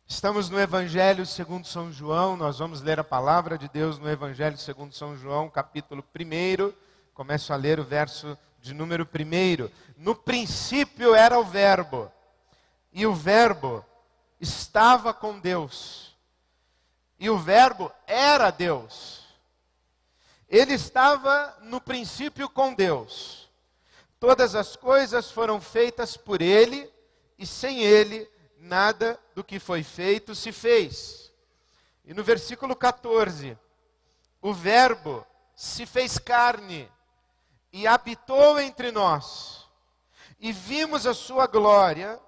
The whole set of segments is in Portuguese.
Estamos no Evangelho segundo São João, nós vamos ler a palavra de Deus no Evangelho segundo São João, capítulo 1. Começo a ler o verso de número 1. No princípio era o Verbo, e o Verbo estava com Deus, e o Verbo era Deus. Ele estava no princípio com Deus. Todas as coisas foram feitas por Ele, e sem Ele nada do que foi feito se fez. E no versículo 14, o Verbo se fez carne e habitou entre nós, e vimos a sua glória,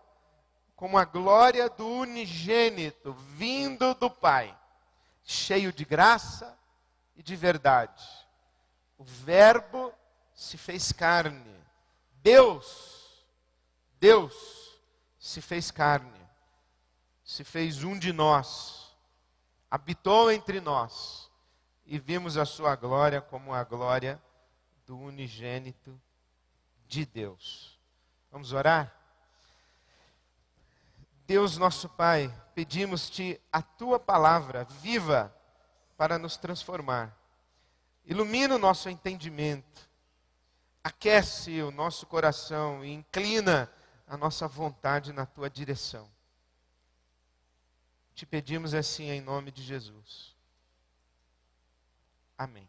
como a glória do unigênito, vindo do Pai, cheio de graça e de verdade. O Verbo se fez carne. Deus se fez carne. Se fez um de nós, habitou entre nós, e vimos a sua glória como a glória do unigênito de Deus. Vamos orar? Deus nosso Pai, pedimos-te a tua palavra viva para nos transformar. Ilumina o nosso entendimento, aquece o nosso coração e inclina a nossa vontade na tua direção. Te pedimos assim em nome de Jesus. Amém.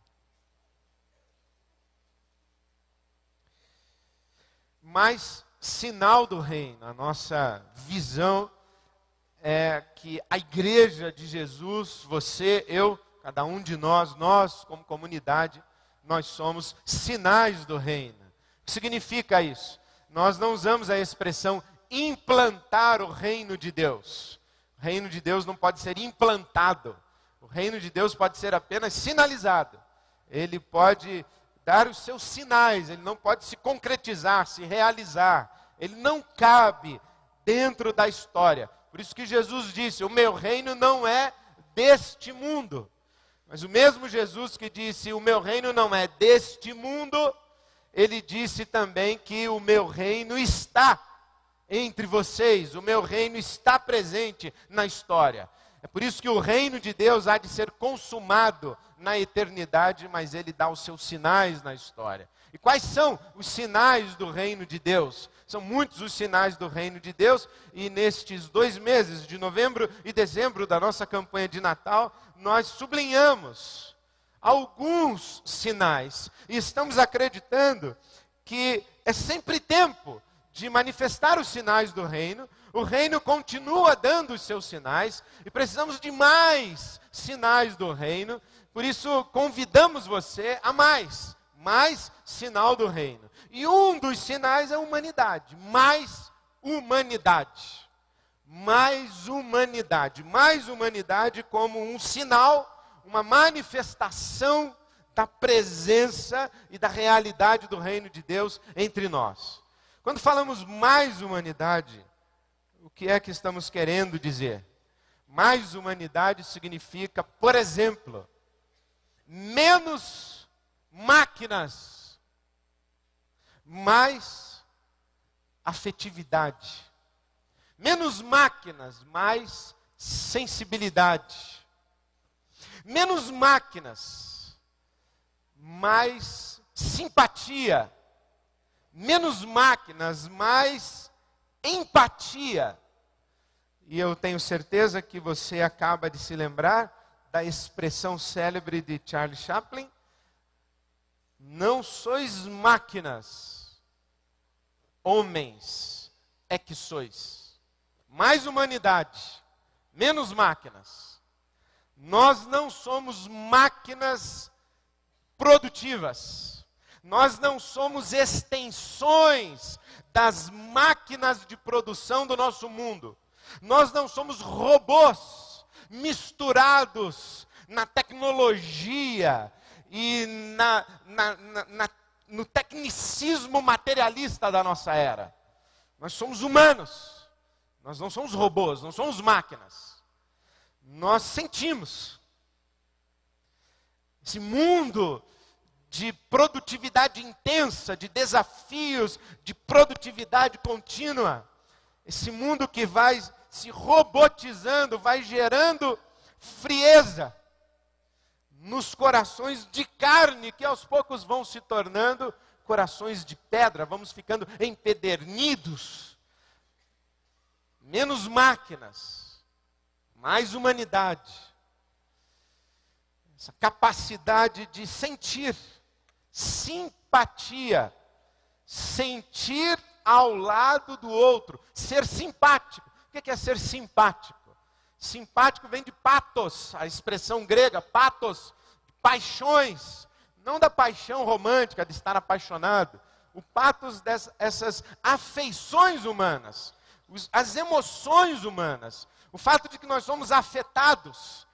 Mais sinal do reino, a nossa visão é que a igreja de Jesus, você, eu, cada um de nós como comunidade, nós somos sinais do reino. O que significa isso? Nós não usamos a expressão implantar o reino de Deus. O reino de Deus não pode ser implantado. O reino de Deus pode ser apenas sinalizado. Ele pode dar os seus sinais, ele não pode se concretizar, se realizar. Ele não cabe dentro da história. Por isso que Jesus disse, o meu reino não é deste mundo. Mas o mesmo Jesus que disse, o meu reino não é deste mundo, ele disse também que o meu reino está entre vocês, o meu reino está presente na história. É por isso que o reino de Deus há de ser consumado na eternidade, mas ele dá os seus sinais na história. E quais são os sinais do reino de Deus? São muitos os sinais do reino de Deus, e nestes 2 meses, de novembro e dezembro da nossa campanha de Natal, nós sublinhamos alguns sinais, e estamos acreditando que é sempre tempo de manifestar os sinais do reino. O reino continua dando os seus sinais, e precisamos de mais sinais do reino. Por isso convidamos você a mais sinal do reino. E um dos sinais é a humanidade, mais humanidade como um sinal, uma manifestação da presença e da realidade do reino de Deus entre nós. Quando falamos mais humanidade, o que é que estamos querendo dizer? Mais humanidade significa, por exemplo, menos máquinas, mais afetividade. Menos máquinas, mais sensibilidade. Menos máquinas, mais simpatia. Menos máquinas, mais empatia. E eu tenho certeza que você acaba de se lembrar da expressão célebre de Charles Chaplin: não sois máquinas, homens é que sois. Mais humanidade, menos máquinas. Nós não somos máquinas produtivas. Nós não somos extensões das máquinas de produção do nosso mundo. Nós não somos robôs misturados na tecnologia e no tecnicismo materialista da nossa era. Nós somos humanos. Nós não somos robôs, não somos máquinas. Nós sentimos. Esse mundo de produtividade intensa, de desafios, de produtividade contínua. Esse mundo que vai se robotizando, vai gerando frieza nos corações de carne, que aos poucos vão se tornando corações de pedra, vamos ficando empedernidos. Menos máquinas, mais humanidade. Essa capacidade de sentir, simpatia, sentir ao lado do outro, ser simpático. O que é ser simpático? Simpático vem de pathos, a expressão grega, pathos, paixões, não da paixão romântica, de estar apaixonado. O pathos dessas afeições humanas, as emoções humanas, o fato de que nós somos afetados.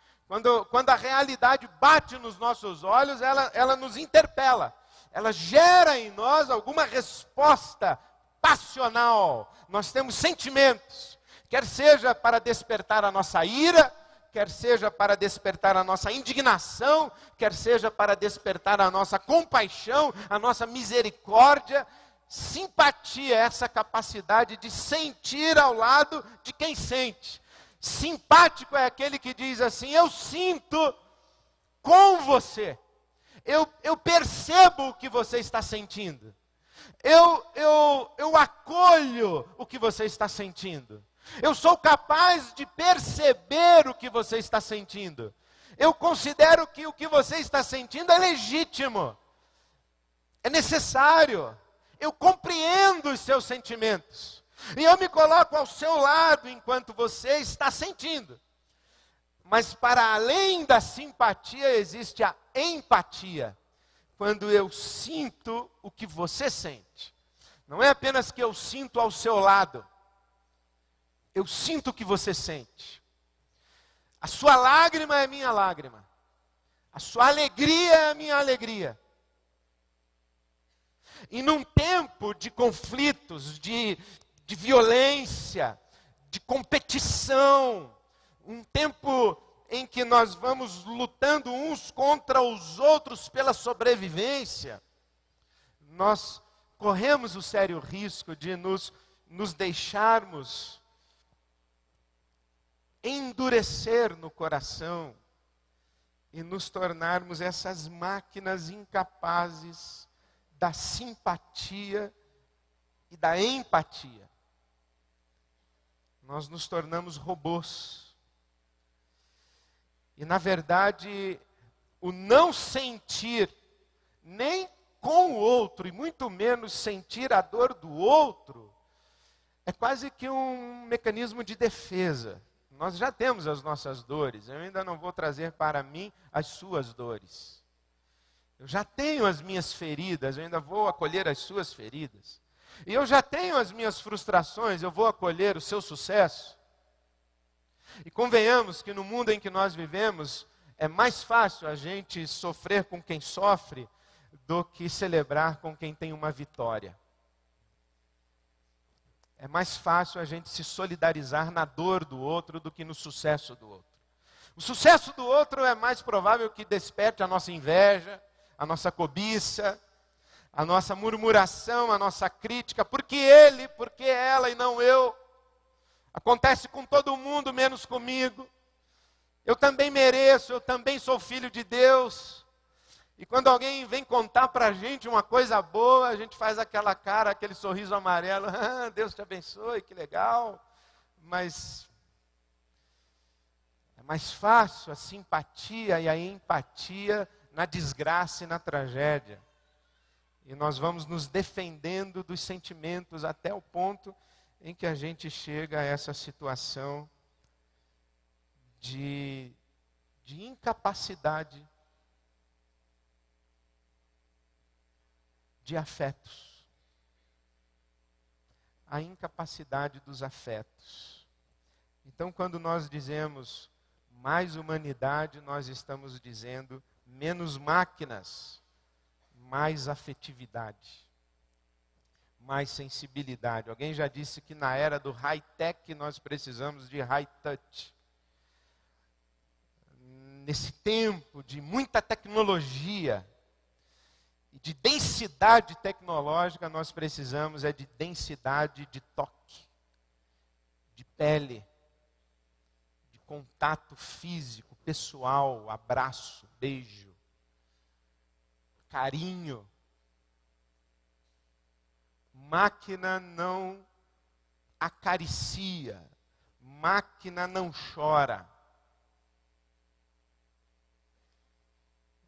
Quando a realidade bate nos nossos olhos, ela nos interpela. Ela gera em nós alguma resposta passional. Nós temos sentimentos. Quer seja para despertar a nossa ira, quer seja para despertar a nossa indignação, quer seja para despertar a nossa compaixão, a nossa misericórdia. Simpatia é essa capacidade de sentir ao lado de quem sente. Simpático é aquele que diz assim: eu sinto com você. Eu percebo o que você está sentindo. Eu acolho o que você está sentindo. Eu sou capaz de perceber o que você está sentindo. Eu considero que o que você está sentindo é legítimo. É necessário. Eu compreendo os seus sentimentos. E eu me coloco ao seu lado enquanto você está sentindo. Mas para além da simpatia existe a empatia. Quando eu sinto o que você sente. Não é apenas que eu sinto ao seu lado. Eu sinto o que você sente. A sua lágrima é minha lágrima. A sua alegria é a minha alegria. E num tempo de conflitos, de violência, de competição, um tempo em que nós vamos lutando uns contra os outros pela sobrevivência, nós corremos o sério risco de nos deixarmos endurecer no coração e nos tornarmos essas máquinas incapazes da simpatia e da empatia. Nós nos tornamos robôs. E na verdade, o não sentir nem com o outro, e muito menos sentir a dor do outro, é quase que um mecanismo de defesa. Nós já temos as nossas dores, eu ainda não vou trazer para mim as suas dores. Eu já tenho as minhas feridas, eu ainda vou acolher as suas feridas. E eu já tenho as minhas frustrações, eu vou acolher o seu sucesso. E convenhamos que no mundo em que nós vivemos, é mais fácil a gente sofrer com quem sofre do que celebrar com quem tem uma vitória. É mais fácil a gente se solidarizar na dor do outro do que no sucesso do outro. O sucesso do outro é mais provável que desperte a nossa inveja, a nossa cobiça, a nossa murmuração, a nossa crítica. Por que ele, por que ela e não eu? Acontece com todo mundo, menos comigo. Eu também mereço, eu também sou filho de Deus. E quando alguém vem contar para a gente uma coisa boa, a gente faz aquela cara, aquele sorriso amarelo. Ah, Deus te abençoe, que legal. Mas é mais fácil a simpatia e a empatia na desgraça e na tragédia. E nós vamos nos defendendo dos sentimentos até o ponto em que a gente chega a essa situação de incapacidade de afetos. A incapacidade dos afetos. Então, quando nós dizemos mais humanidade, nós estamos dizendo menos máquinas, mais afetividade, mais sensibilidade. Alguém já disse que na era do high-tech nós precisamos de high-touch. Nesse tempo de muita tecnologia e de densidade tecnológica, nós precisamos de densidade de toque, de pele, contato físico, pessoal, abraço, beijo, carinho. Máquina não acaricia, máquina não chora.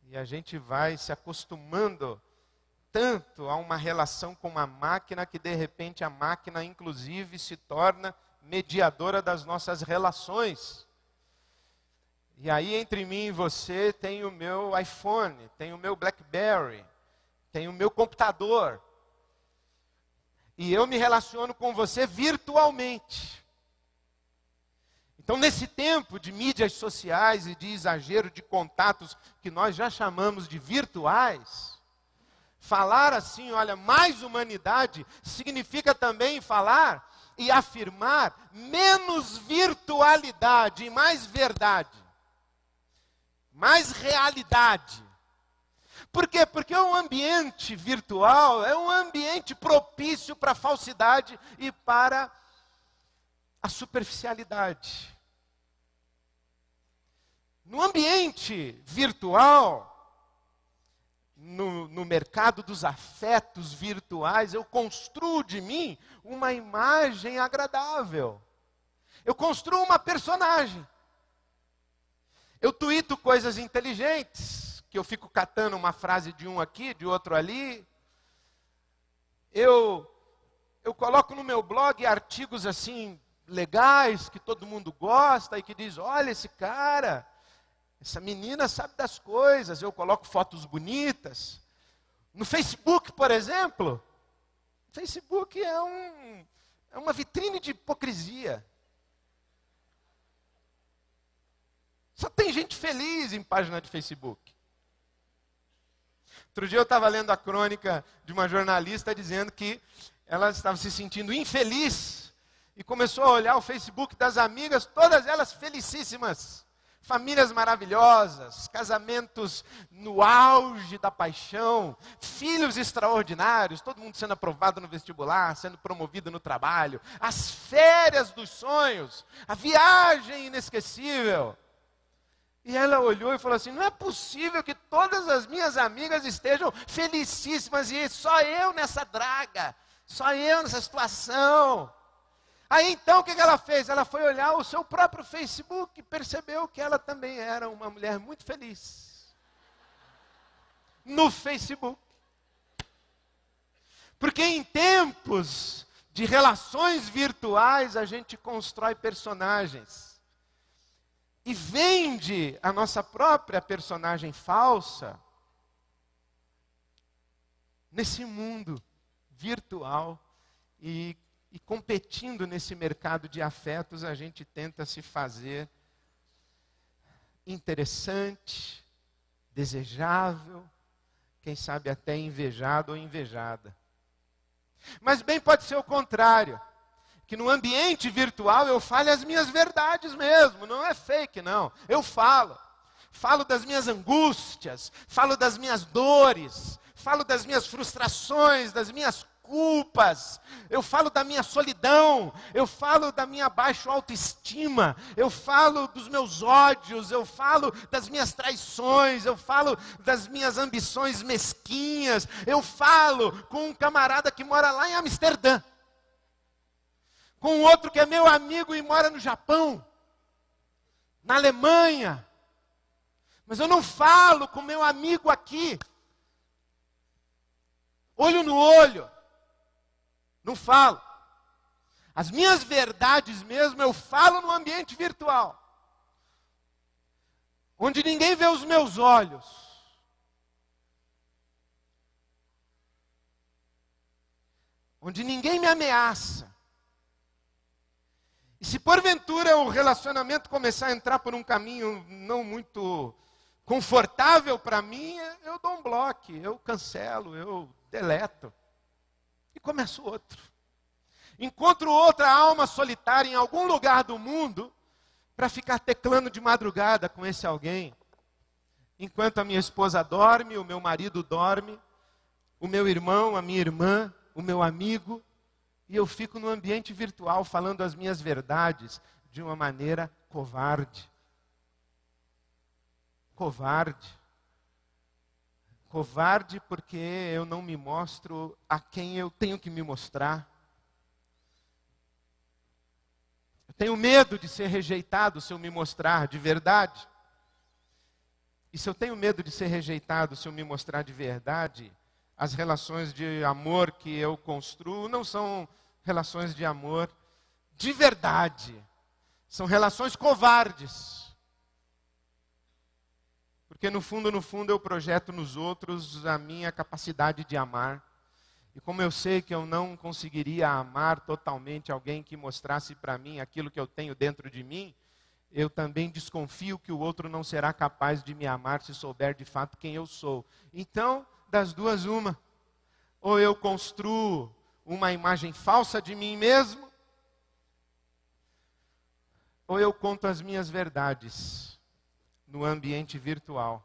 E a gente vai se acostumando tanto a uma relação com uma máquina que de repente a máquina inclusive se torna mediadora das nossas relações. E aí entre mim e você tem o meu iPhone, tem o meu BlackBerry, tem o meu computador. E eu me relaciono com você virtualmente. Então, nesse tempo de mídias sociais e de exagero de contatos que nós já chamamos de virtuais, falar assim, olha, mais humanidade, significa também falar e afirmar menos virtualidade e mais verdade, mais realidade. Por quê? Porque o ambiente virtual é um ambiente propício para a falsidade e para a superficialidade. No ambiente virtual, no mercado dos afetos virtuais, eu construo de mim uma imagem agradável. Eu construo uma personagem. Eu tuito coisas inteligentes, que eu fico catando uma frase de um aqui, de outro ali. Eu coloco no meu blog artigos assim legais, que todo mundo gosta e que diz, olha esse cara, essa menina sabe das coisas. Eu coloco fotos bonitas. No Facebook, por exemplo, o Facebook é uma vitrine de hipocrisia. Só tem gente feliz em página de Facebook. Outro dia eu estava lendo a crônica de uma jornalista dizendo que ela estava se sentindo infeliz e começou a olhar o Facebook das amigas, todas elas felicíssimas. Famílias maravilhosas, casamentos no auge da paixão, filhos extraordinários, todo mundo sendo aprovado no vestibular, sendo promovido no trabalho, as férias dos sonhos, a viagem inesquecível. E ela olhou e falou assim, não é possível que todas as minhas amigas estejam felicíssimas e só eu nessa draga, só eu nessa situação. Aí então o que ela fez? Ela foi olhar o seu próprio Facebook e percebeu que ela também era uma mulher muito feliz. No Facebook. Porque em tempos de relações virtuais a gente constrói personagens. E vende a nossa própria personagem falsa nesse mundo virtual e competindo nesse mercado de afetos, a gente tenta se fazer interessante, desejável, quem sabe até invejado ou invejada. Mas bem pode ser o contrário, que no ambiente virtual eu fale as minhas verdades mesmo, não é fake não, eu falo das minhas angústias, falo das minhas dores, falo das minhas frustrações, das minhas culpas, eu falo da minha solidão, eu falo da minha baixa autoestima, eu falo dos meus ódios, eu falo das minhas traições, eu falo das minhas ambições mesquinhas, eu falo com um camarada que mora lá em Amsterdã, com outro que é meu amigo e mora no Japão, na Alemanha, mas eu não falo com meu amigo aqui, olho no olho. Não falo. As minhas verdades mesmo eu falo no ambiente virtual. Onde ninguém vê os meus olhos. Onde ninguém me ameaça. E se porventura o relacionamento começar a entrar por um caminho não muito confortável para mim, eu dou um bloco, eu cancelo, eu deleto. E começo outro. Encontro outra alma solitária em algum lugar do mundo para ficar teclando de madrugada com esse alguém. Enquanto a minha esposa dorme, o meu marido dorme, o meu irmão, a minha irmã, o meu amigo, e eu fico no ambiente virtual falando as minhas verdades de uma maneira covarde. Covarde. Covarde porque eu não me mostro a quem eu tenho que me mostrar. Eu tenho medo de ser rejeitado se eu me mostrar de verdade. E se eu tenho medo de ser rejeitado se eu me mostrar de verdade, as relações de amor que eu construo não são relações de amor de verdade. São relações covardes. Porque no fundo eu projeto nos outros a minha capacidade de amar. E como eu sei que eu não conseguiria amar totalmente alguém que mostrasse para mim aquilo que eu tenho dentro de mim, eu também desconfio que o outro não será capaz de me amar se souber de fato quem eu sou. Então, das duas, uma. Ou eu construo uma imagem falsa de mim mesmo, ou eu conto as minhas verdades no ambiente virtual,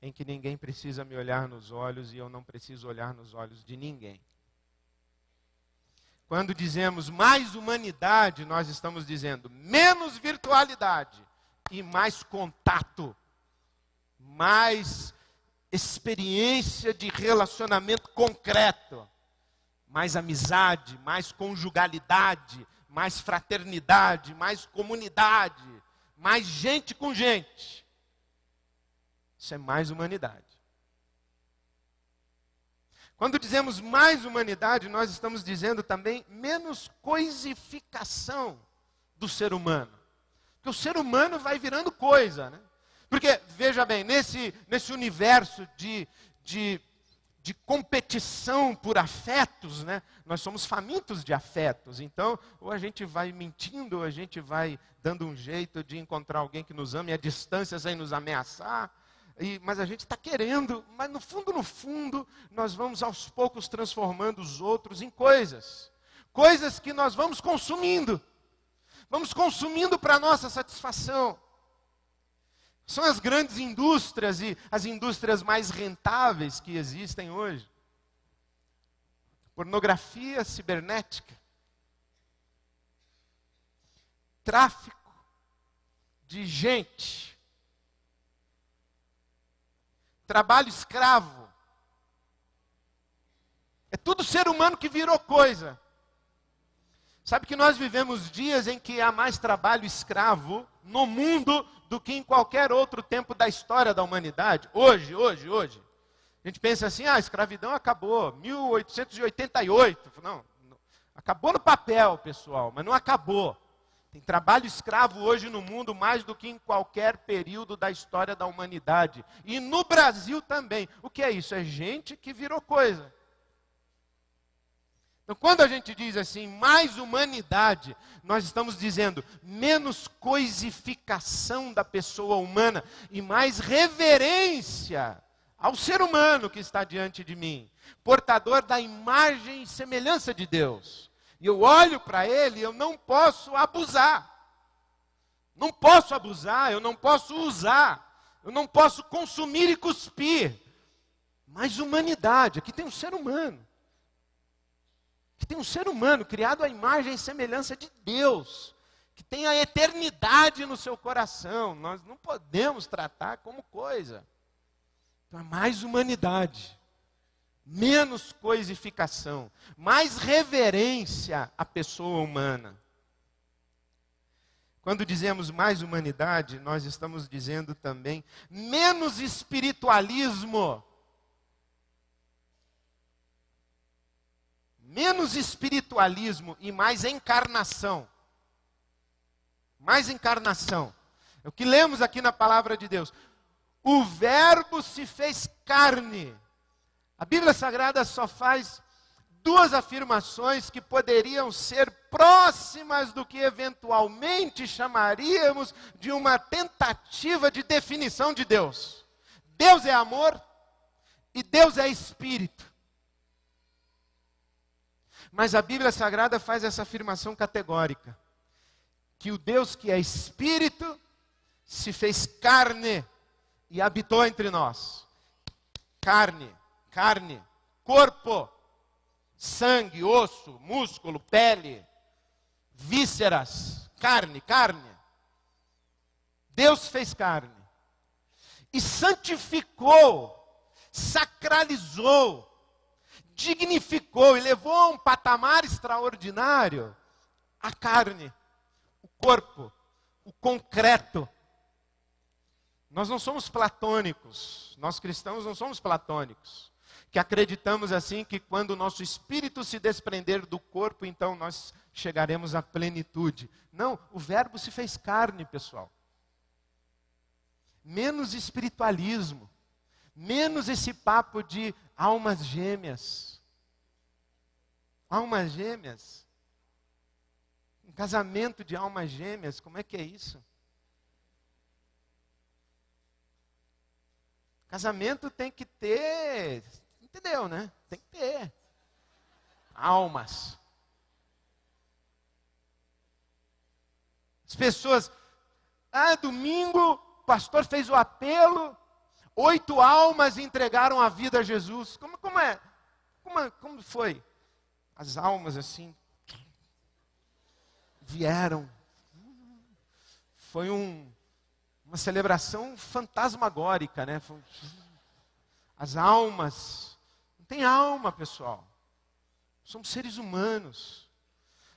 em que ninguém precisa me olhar nos olhos e eu não preciso olhar nos olhos de ninguém. Quando dizemos mais humanidade, nós estamos dizendo menos virtualidade e mais contato, mais experiência de relacionamento concreto, mais amizade, mais conjugalidade, mais fraternidade, mais comunidade, mais gente com gente. Isso é mais humanidade. Quando dizemos mais humanidade, nós estamos dizendo também menos coisificação do ser humano. Porque o ser humano vai virando coisa, né? Porque, veja bem, nesse universo de competição por afetos, né? Nós somos famintos de afetos. Então, ou a gente vai mentindo, ou a gente vai dando um jeito de encontrar alguém que nos ame à distância sem nos ameaçar. Mas a gente está querendo, mas no fundo, nós vamos aos poucos transformando os outros em coisas. Coisas que nós vamos consumindo. Vamos consumindo para a nossa satisfação. São as grandes indústrias e as indústrias mais rentáveis que existem hoje. Pornografia cibernética. Tráfico de gente. Trabalho escravo. É tudo ser humano que virou coisa. Sabe que nós vivemos dias em que há mais trabalho escravo no mundo do que em qualquer outro tempo da história da humanidade? Hoje. A gente pensa assim, a escravidão acabou, 1888. Não, acabou no papel, pessoal, mas não acabou. Tem trabalho escravo hoje no mundo mais do que em qualquer período da história da humanidade. E no Brasil também. O que é isso? É gente que virou coisa. Então, quando a gente diz assim, mais humanidade, nós estamos dizendo menos coisificação da pessoa humana e mais reverência ao ser humano que está diante de mim, portador da imagem e semelhança de Deus. E eu olho para ele e eu não posso abusar. Não posso abusar, eu não posso usar, eu não posso consumir e cuspir. Mas humanidade, aqui tem um ser humano. Que tem um ser humano criado à imagem e semelhança de Deus, que tem a eternidade no seu coração. Nós não podemos tratar como coisa. Então é mais humanidade, menos coisificação, mais reverência à pessoa humana. Quando dizemos mais humanidade, nós estamos dizendo também menos espiritualismo. Menos espiritualismo e mais encarnação. Mais encarnação. É o que lemos aqui na palavra de Deus. O Verbo se fez carne. A Bíblia Sagrada só faz duas afirmações que poderiam ser próximas do que eventualmente chamaríamos de uma tentativa de definição de Deus. Deus é amor e Deus é espírito. Mas a Bíblia Sagrada faz essa afirmação categórica, que o Deus que é espírito se fez carne e habitou entre nós. Carne, corpo, sangue, osso, músculo, pele, vísceras, carne. Deus fez carne. E santificou, sacralizou, dignificou e levou a um patamar extraordinário a carne, o corpo, o concreto. Nós não somos platônicos, nós cristãos não somos platônicos, que acreditamos assim que quando o nosso espírito se desprender do corpo, então nós chegaremos à plenitude. Não, o Verbo se fez carne, pessoal. Menos espiritualismo, menos esse papo de almas gêmeas. Almas gêmeas. Um casamento de almas gêmeas, como é que é isso? Casamento tem que ter, entendeu, né? Tem que ter almas. As pessoas, domingo, o pastor fez o apelo, 8 almas entregaram a vida a Jesus. Como foi? As almas assim vieram. Foi uma celebração fantasmagórica, né? As almas. Não tem alma, pessoal. Somos seres humanos.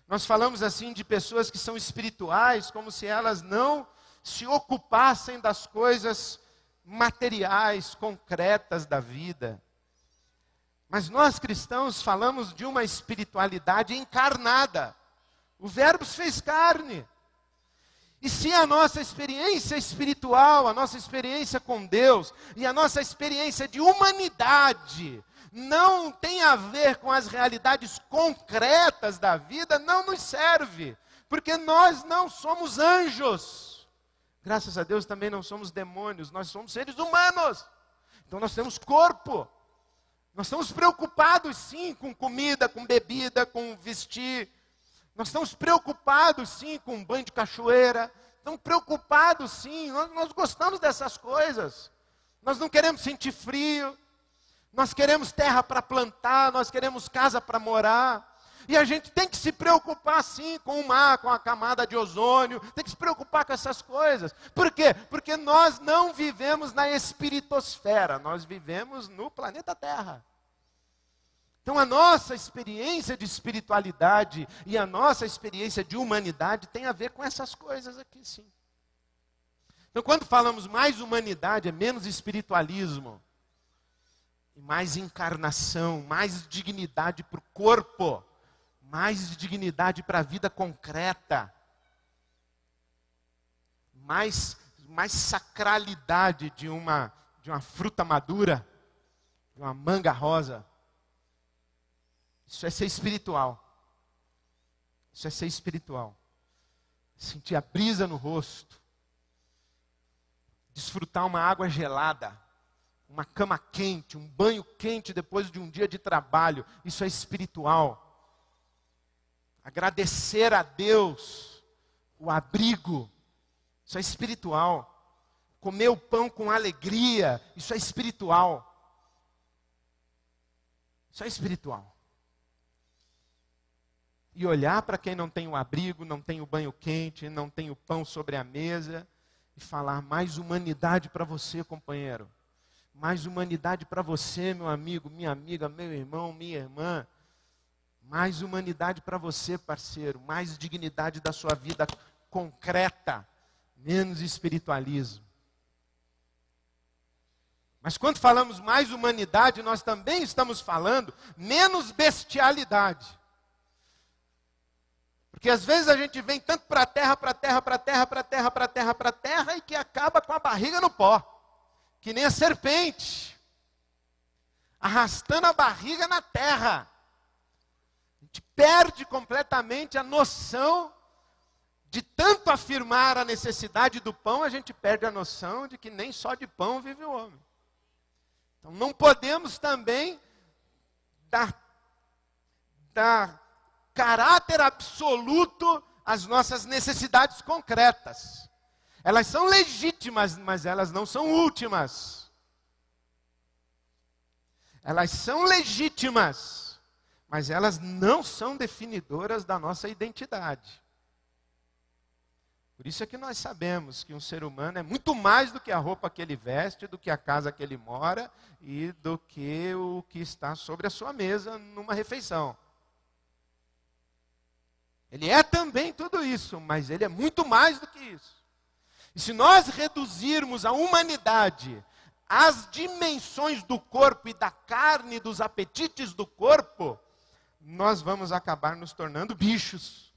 Nós falamos assim de pessoas que são espirituais, como se elas não se ocupassem das coisas materiais, concretas da vida. Mas nós cristãos falamos de uma espiritualidade encarnada. O Verbo se fez carne. E se a nossa experiência espiritual, a nossa experiência com Deus e a nossa experiência de humanidade não tem a ver com as realidades concretas da vida, não nos serve, porque nós não somos anjos. Graças a Deus também não somos demônios, nós somos seres humanos. Então nós temos corpo. Nós estamos preocupados sim com comida, com bebida, com vestir. Nós estamos preocupados sim com um banho de cachoeira. Estamos preocupados sim, nós gostamos dessas coisas. Nós não queremos sentir frio. Nós queremos terra para plantar, nós queremos casa para morar. E a gente tem que se preocupar sim com o mar, com a camada de ozônio, tem que se preocupar com essas coisas. Por quê? Porque nós não vivemos na espiritosfera, nós vivemos no planeta Terra. Então a nossa experiência de espiritualidade e a nossa experiência de humanidade tem a ver com essas coisas aqui sim. Então quando falamos mais humanidade, é menos espiritualismo. E mais encarnação, mais dignidade para o corpo, mais dignidade para a vida concreta, mais sacralidade de uma fruta madura, de uma manga rosa. Isso é ser espiritual. Isso é ser espiritual. Sentir a brisa no rosto, desfrutar uma água gelada, uma cama quente, um banho quente depois de um dia de trabalho. Isso é espiritual. Agradecer a Deus o abrigo. Isso é espiritual. Comer o pão com alegria. Isso é espiritual. Isso é espiritual. E olhar para quem não tem o abrigo, não tem o banho quente, não tem o pão sobre a mesa e falar: mais humanidade para você, companheiro. Mais humanidade para você, meu amigo, minha amiga, meu irmão, minha irmã. Mais humanidade para você, parceiro. Mais dignidade da sua vida concreta. Menos espiritualismo. Mas quando falamos mais humanidade, nós também estamos falando menos bestialidade. Porque às vezes a gente vem tanto para a terra, e que acaba com a barriga no pó. Que nem a serpente, arrastando a barriga na terra. A gente perde completamente a noção de tanto afirmar a necessidade do pão, a gente perde a noção de que nem só de pão vive o homem. Então não podemos também dar caráter absoluto às nossas necessidades concretas. Elas são legítimas, mas elas não são últimas. Elas são legítimas, mas elas não são definidoras da nossa identidade. Por isso é que nós sabemos que um ser humano é muito mais do que a roupa que ele veste, do que a casa que ele mora e do que o que está sobre a sua mesa numa refeição. Ele é também tudo isso, mas ele é muito mais do que isso. E se nós reduzirmos a humanidade às dimensões do corpo e da carne, dos apetites do corpo, nós vamos acabar nos tornando bichos.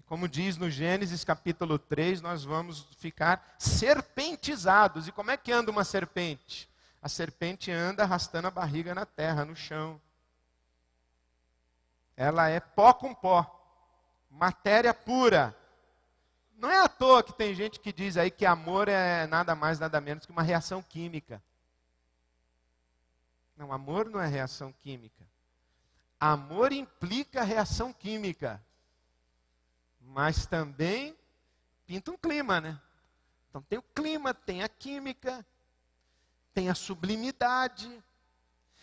Como diz no Gênesis capítulo 3, nós vamos ficar serpentizados. E como é que anda uma serpente? A serpente anda arrastando a barriga na terra, no chão. Ela é pó com pó, matéria pura. Não é à toa que tem gente que diz aí que amor é nada mais, nada menos que uma reação química. Não, amor não é reação química. Amor implica reação química. Mas também pinta um clima, né? Então tem o clima, tem a química, tem a sublimidade.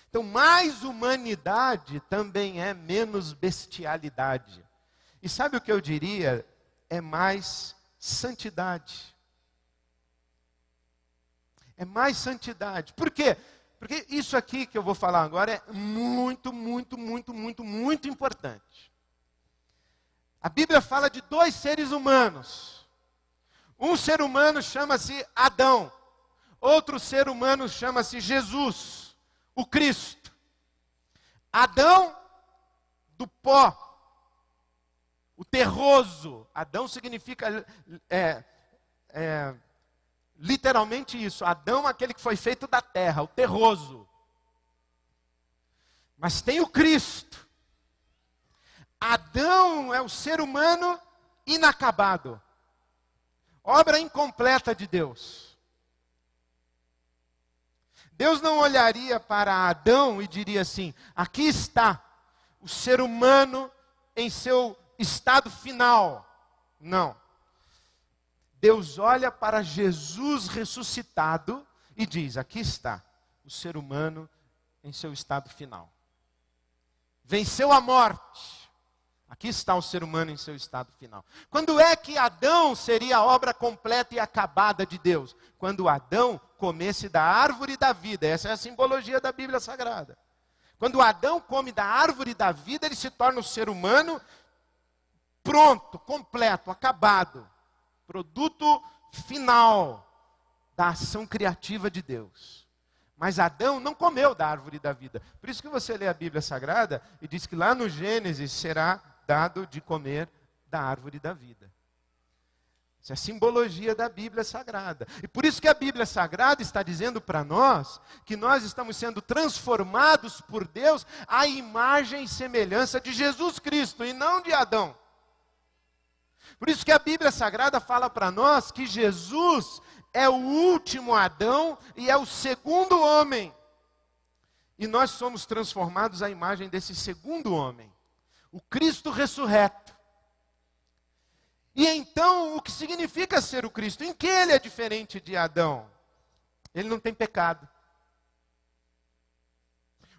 Então mais humanidade também é menos bestialidade. E sabe o que eu diria? É mais santidade. É mais santidade. Por quê? Porque isso aqui que eu vou falar agora é muito, muito, muito, muito, muito importante. A Bíblia fala de dois seres humanos. Um ser humano chama-se Adão. Outro ser humano chama-se Jesus, o Cristo. Adão, do pó, o terroso. Adão significa literalmente isso. Adão, aquele que foi feito da terra, o terroso. Mas tem o Cristo. Adão é o ser humano inacabado. Obra incompleta de Deus. Deus não olharia para Adão e diria assim: aqui está o ser humano em seu estado final. Não. Deus olha para Jesus ressuscitado e diz: aqui está o ser humano em seu estado final. Venceu a morte. Aqui está o ser humano em seu estado final. Quando é que Adão seria a obra completa e acabada de Deus? Quando Adão comesse da árvore da vida. Essa é a simbologia da Bíblia Sagrada. Quando Adão come da árvore da vida, ele se torna um ser humano pronto, completo, acabado. Produto final da ação criativa de Deus. Mas Adão não comeu da árvore da vida. Por isso que você lê a Bíblia Sagrada e diz que lá no Gênesis será dado de comer da árvore da vida. Isso é a simbologia da Bíblia Sagrada. E por isso que a Bíblia Sagrada está dizendo para nós que nós estamos sendo transformados por Deus à imagem e semelhança de Jesus Cristo e não de Adão. Por isso que a Bíblia Sagrada fala para nós que Jesus é o último Adão e é o segundo homem. E nós somos transformados à imagem desse segundo homem. O Cristo ressurreto. E então, o que significa ser o Cristo? Em que ele é diferente de Adão? Ele não tem pecado.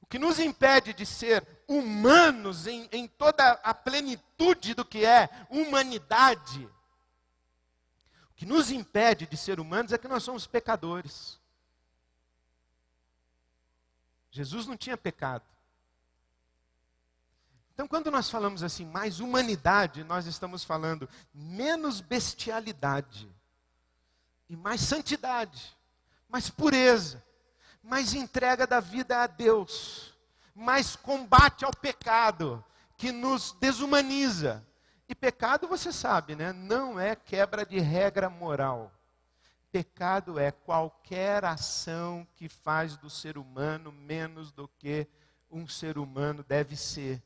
O que nos impede de ser humanos em toda a plenitude do que é humanidade, o que nos impede de ser humanos é que nós somos pecadores. Jesus não tinha pecado. Então, quando nós falamos assim, mais humanidade, nós estamos falando menos bestialidade, e mais santidade, mais pureza, mais entrega da vida a Deus, mais combate ao pecado, que nos desumaniza. E pecado, você sabe, né? Não é quebra de regra moral. Pecado é qualquer ação que faz do ser humano menos do que um ser humano deve ser,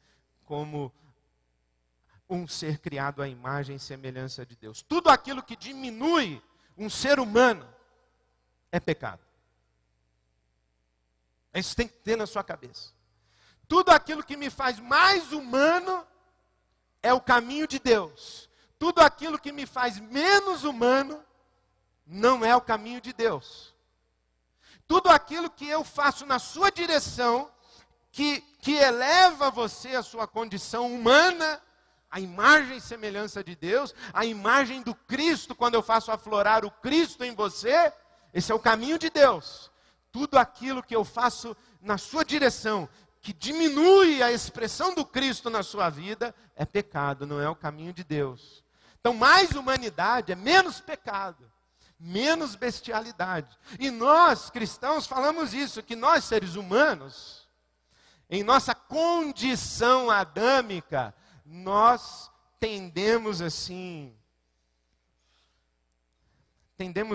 como um ser criado à imagem e semelhança de Deus. Tudo aquilo que diminui um ser humano é pecado. Isso tem que ter na sua cabeça. Tudo aquilo que me faz mais humano é o caminho de Deus. Tudo aquilo que me faz menos humano não é o caminho de Deus. Tudo aquilo que eu faço na sua direção, que eleva você à sua condição humana, a imagem e semelhança de Deus, a imagem do Cristo, quando eu faço aflorar o Cristo em você, esse é o caminho de Deus. Tudo aquilo que eu faço na sua direção, que diminui a expressão do Cristo na sua vida, é pecado, não é o caminho de Deus. Então, mais humanidade é menos pecado, menos bestialidade. E nós, cristãos, falamos isso, que nós, seres humanos, em nossa condição adâmica, nós tendemos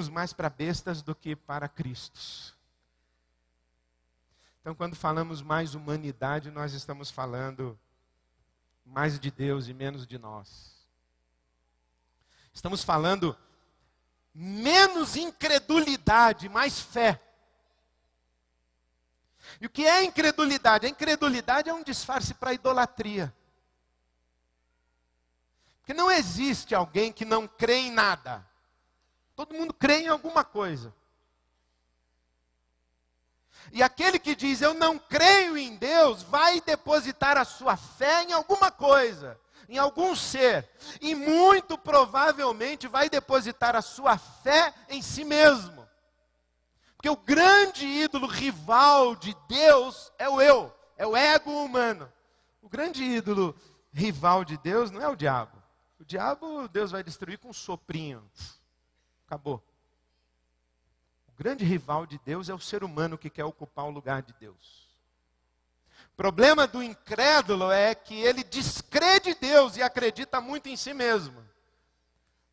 mais para bestas do que para Cristos. Então, quando falamos mais humanidade, nós estamos falando mais de Deus e menos de nós. Estamos falando menos incredulidade, mais fé. E o que é incredulidade? A incredulidade é um disfarce para a idolatria. Porque não existe alguém que não crê em nada. Todo mundo crê em alguma coisa. E aquele que diz, eu não creio em Deus, vai depositar a sua fé em alguma coisa, em algum ser. E muito provavelmente vai depositar a sua fé em si mesmo. Porque o grande ídolo rival de Deus é o eu, é o ego humano. O grande ídolo rival de Deus não é o diabo. O diabo, Deus vai destruir com um soprinho. Acabou. O grande rival de Deus é o ser humano que quer ocupar o lugar de Deus. O problema do incrédulo é que ele descrê de Deus e acredita muito em si mesmo.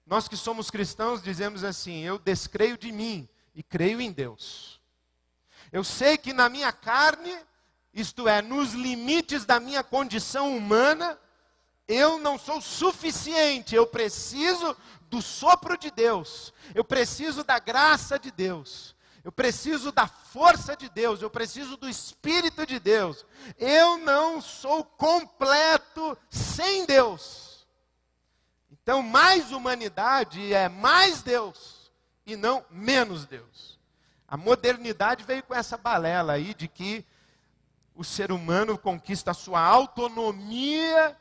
Nós que somos cristãos dizemos assim, eu descreio de mim e creio em Deus. Eu sei que na minha carne, isto é, nos limites da minha condição humana, eu não sou suficiente, eu preciso do sopro de Deus, eu preciso da graça de Deus, eu preciso da força de Deus, eu preciso do Espírito de Deus. Eu não sou completo sem Deus. Então, mais humanidade é mais Deus e não menos Deus. A modernidade veio com essa balela aí de que o ser humano conquista a sua autonomia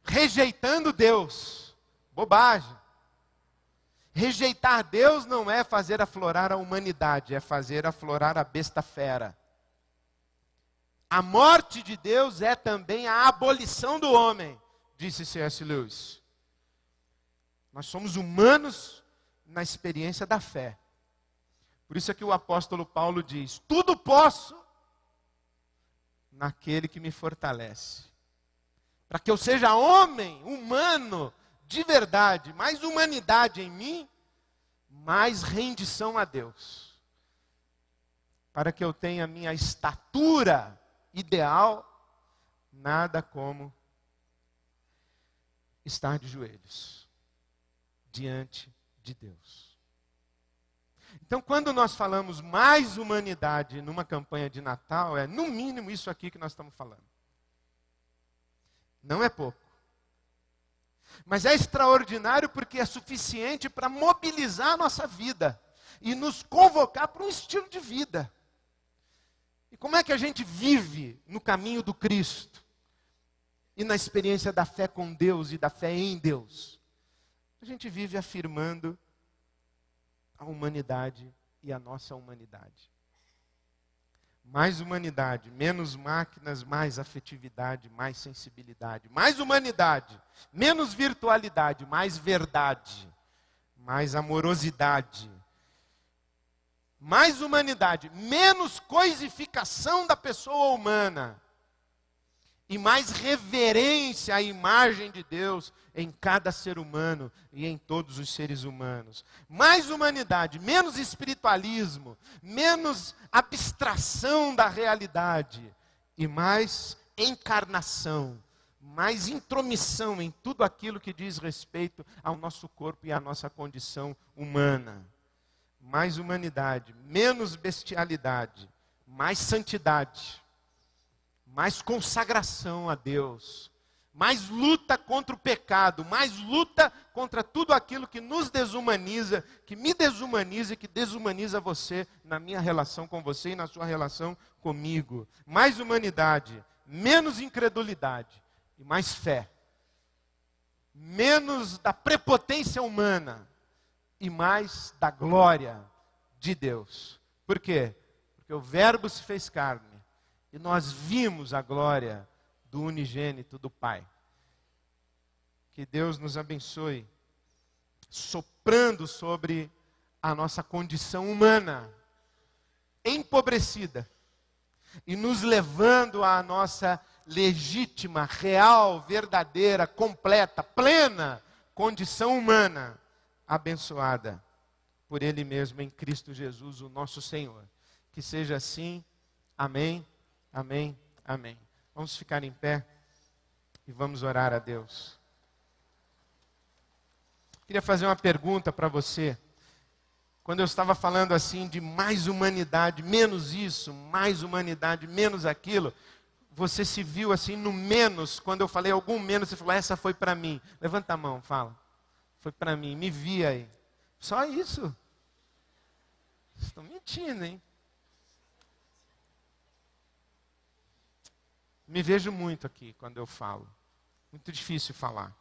rejeitando Deus. Bobagem. Rejeitar Deus não é fazer aflorar a humanidade, é fazer aflorar a besta fera. A morte de Deus é também a abolição do homem, disse C.S. Lewis. Nós somos humanos na experiência da fé. Por isso é que o apóstolo Paulo diz, tudo posso naquele que me fortalece. Para que eu seja homem, humano, de verdade, mais humanidade em mim, mais rendição a Deus. Para que eu tenha minha estatura ideal, nada como estar de joelhos diante de Deus. Então, quando nós falamos mais humanidade numa campanha de Natal, é no mínimo isso aqui que nós estamos falando. Não é pouco. Mas é extraordinário porque é suficiente para mobilizar a nossa vida e nos convocar para um estilo de vida. E como é que a gente vive no caminho do Cristo? E na experiência da fé com Deus e da fé em Deus? A gente vive afirmando a humanidade e a nossa humanidade. Mais humanidade, menos máquinas, mais afetividade, mais sensibilidade. Mais humanidade, menos virtualidade, mais verdade, mais amorosidade. Mais humanidade, menos coisificação da pessoa humana. E mais reverência à imagem de Deus em cada ser humano e em todos os seres humanos. Mais humanidade, menos espiritualismo, menos abstração da realidade e mais encarnação, mais intromissão em tudo aquilo que diz respeito ao nosso corpo e à nossa condição humana. Mais humanidade, menos bestialidade, mais santidade. Mais consagração a Deus, mais luta contra o pecado, mais luta contra tudo aquilo que nos desumaniza, que me desumaniza e que desumaniza você na minha relação com você e na sua relação comigo. Mais humanidade, menos incredulidade e mais fé. menos da prepotência humana e mais da glória de Deus. Por quê? Porque o Verbo se fez carne e nós vimos a glória do unigênito do Pai. Que Deus nos abençoe, soprando sobre a nossa condição humana, empobrecida, e nos levando à nossa legítima, real, verdadeira, completa, plena condição humana, abençoada por Ele mesmo em Cristo Jesus, o nosso Senhor. Que seja assim. Amém, amém, amém. Vamos ficar em pé e vamos orar a Deus. Queria fazer uma pergunta para você. Quando eu estava falando assim de mais humanidade, menos isso, mais humanidade, menos aquilo, você se viu assim no menos, quando eu falei algum menos, você falou, essa foi para mim. Levanta a mão, fala. Foi para mim, me vi aí. Só isso? Vocês estão mentindo, hein? Me vejo muito aqui quando eu falo. Muito difícil falar.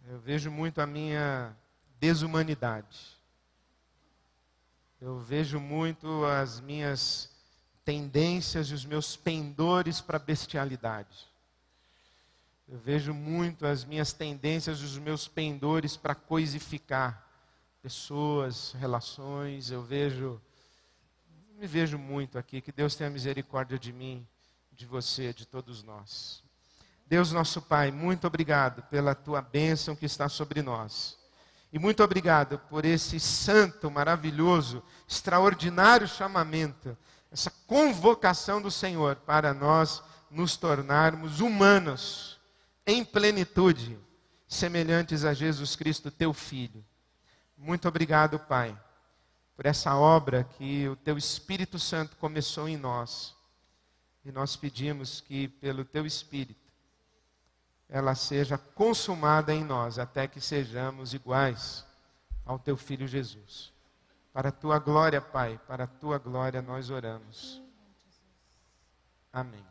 Eu vejo muito a minha desumanidade. Eu vejo muito as minhas tendências e os meus pendores para bestialidade. Eu vejo muito as minhas tendências e os meus pendores para coisificar pessoas, relações. Me vejo muito aqui. Que Deus tenha misericórdia de mim, de você, de todos nós. Deus nosso Pai, muito obrigado pela Tua bênção que está sobre nós. E muito obrigado por esse santo, maravilhoso, extraordinário chamamento, essa convocação do Senhor para nós nos tornarmos humanos, em plenitude, semelhantes a Jesus Cristo, Teu Filho. Muito obrigado, Pai, por essa obra que o Teu Espírito Santo começou em nós. E nós pedimos que, pelo Teu Espírito, ela seja consumada em nós, até que sejamos iguais ao Teu Filho Jesus. Para a Tua glória, Pai, para a Tua glória nós oramos. Amém.